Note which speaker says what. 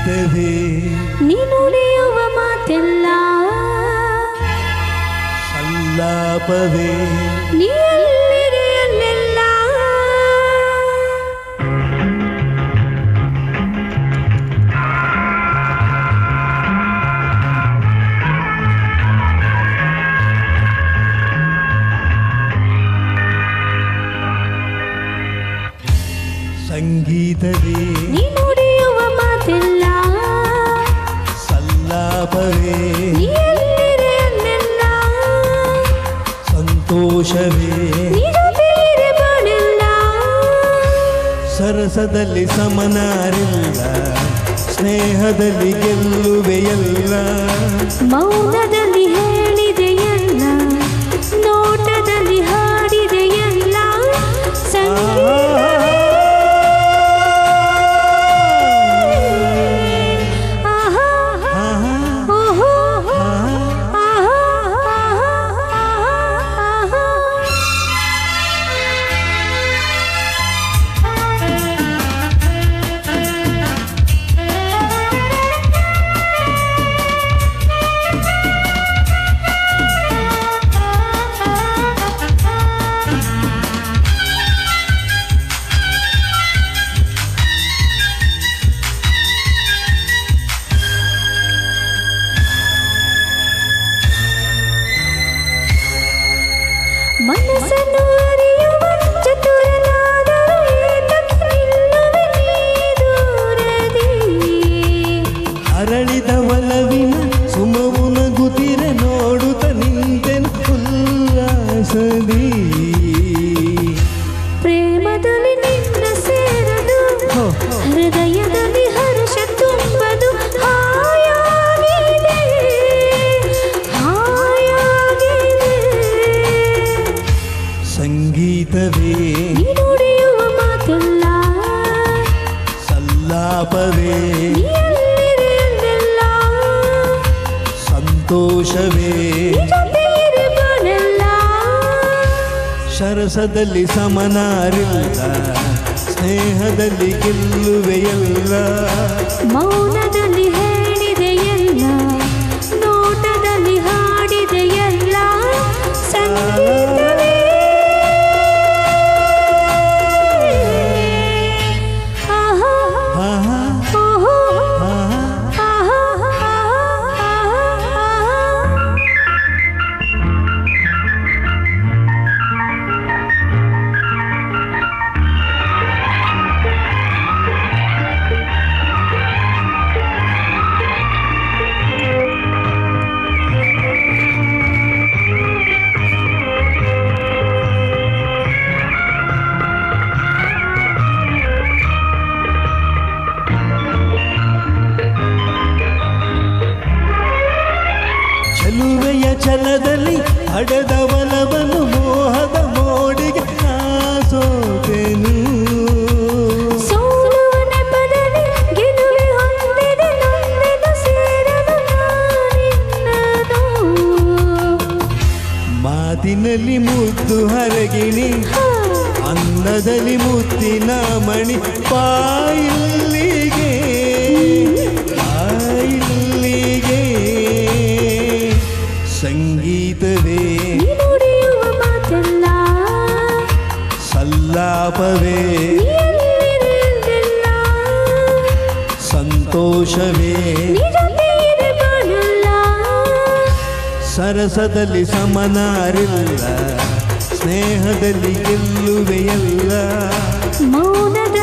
Speaker 1: ಸಂಗೀತವೇ
Speaker 2: ನೀನುಡಿಯುವ ಮಾತೆಲ್ಲ
Speaker 1: ಸಲ್ಲಾಪವೇ
Speaker 2: ನೀಲ್ಲಿರೆ ಅಲ್ಲೆಲ್ಲ
Speaker 1: ಸಂಗೀತವೇ
Speaker 2: ನೀನುಡಿಯುವ ಮಾತೆಲ್ಲ
Speaker 1: ಸಲ್ಲಾಪವೇ
Speaker 2: ನೀಲ್ಲಿರೆ ಅಲ್ಲೆಲ್ಲ
Speaker 1: ಸಂತೋಷವೇ
Speaker 2: ನೀರಬೇರೆ ಬಾಳೆಲ್ಲ
Speaker 1: ಸರಸದಲ್ಲಿ ಸಮನಾರಿಲ್ಲ ಸ್ನೇಹದಲ್ಲಿ ಗೆಲ್ಲುವೆಯಲ್ಲ
Speaker 2: ಮೌನದಲ್ಲಿ ಹೇಳಿದೆಯಲ್ಲ ನೋಟದಲ್ಲಿ ಹಾಡಿದೆಯಲ್ಲ ಸಂಗೀತವೇ ಆಹಾ ಓಹೋ ಆಹಾ ಮನಸ್ಸನ್ನು ಅರಿಯುವ ಚತುರನಾದರೂ ಏತಕ್ಕೆ ನಿಲ್ಲುವೆ ನೀ ದೂರದಿ
Speaker 1: ಅರಳಿದ ಒಲವಿನ ಸುಮವು ನಗುತ್ತಿರೆ ನೋಡುತ್ತ ನಿಂತೆನು ಉಲ್ಲಾಸದಿ
Speaker 2: ಪ್ರೇಮದಲ್ಲಿ ನಿನ್ನ ಸೇರದು ಹೃದಯದಲ್ಲಿ ಹರ್ಷ ತುಂಬದು ಹಾಯಾಗಿದೆ ಹಾಯಾಗಿದೆ
Speaker 1: ಸಂಗೀತವೇ
Speaker 2: ನೀನುಡಿಯುವ ಮಾತೆಲ್ಲ
Speaker 1: ಸಲ್ಲಾಪವೇ
Speaker 2: ನೀಲ್ಲಿರೆ ಅಲ್ಲೆಲ್ಲ
Speaker 1: ಸಂತೋಷವೇ
Speaker 2: ನಿಜಬೇರೆ ಬಾಳೆಲ್ಲ
Speaker 1: ಸರಸದಲ್ಲಿ ಸಮನಾರಿಲ್ಲ ಸ್ನೇಹದಲ್ಲಿ ಗೆಲ್ಲುವೆಯಲ್ಲ
Speaker 2: ಮೌನದಲ್ಲಿ ಹೇಳಿದೆಯಲ್ಲ ನೋಟದಲ್ಲಿ ಹಾಡಿದೆಯಲ್ಲ ಸಂಗೀತವೇ ಆಹಾ
Speaker 1: ಆಹಾ
Speaker 2: ಓಹೋ
Speaker 1: ಆಹಾ
Speaker 2: ಆಹಾ
Speaker 1: ಚೆಲುವೆಯ ಛಲದಲ್ಲಿ ಹಡೆದ ಒಲವನ್ನು ಮೋಹದ ಮೋಡಿಗೆ ನಾ ಸೋತೆನು
Speaker 2: ಸೋಲುವ ನೆಪದಲ್ಲಿ ಗೆಲುವೆ ಹೊಂದಿದೆ ನೊಂದೆನು ಸೇರಲು ನಾನಿನ್ನನು
Speaker 1: ಮಾತಿನಲ್ಲಿ ಮುದ್ದು ಹರಗಿಣಿ ಅನ್ನದಲ್ಲಿ ಮುತ್ತಿನ ಮಣಿ ಪಾಯಿಲ್ಲಿಗೆ ಪಾಯಿಲ್ಲಿಗೆ ಸಂಗೀತವೇ
Speaker 2: ನೀನುಡಿಯುವ ಮಾತೆಲ್ಲ
Speaker 1: ಸಲ್ಲಾಪವೇ
Speaker 2: ನೀಲ್ಲಿರೆ ಅಲ್ಲೆಲ್ಲ
Speaker 1: ಸಂತೋಷವೇ
Speaker 2: ನಿಜಬೇರೆ ಬಾಳೆಲ್ಲ
Speaker 1: ಸರಸದಲ್ಲಿ ಸಮನಾರಿಲ್ಲ ಸ್ನೇಹದಲ್ಲಿ ಗೆಲ್ಲುವೆಯಲ್ಲ
Speaker 2: ಮೌನದ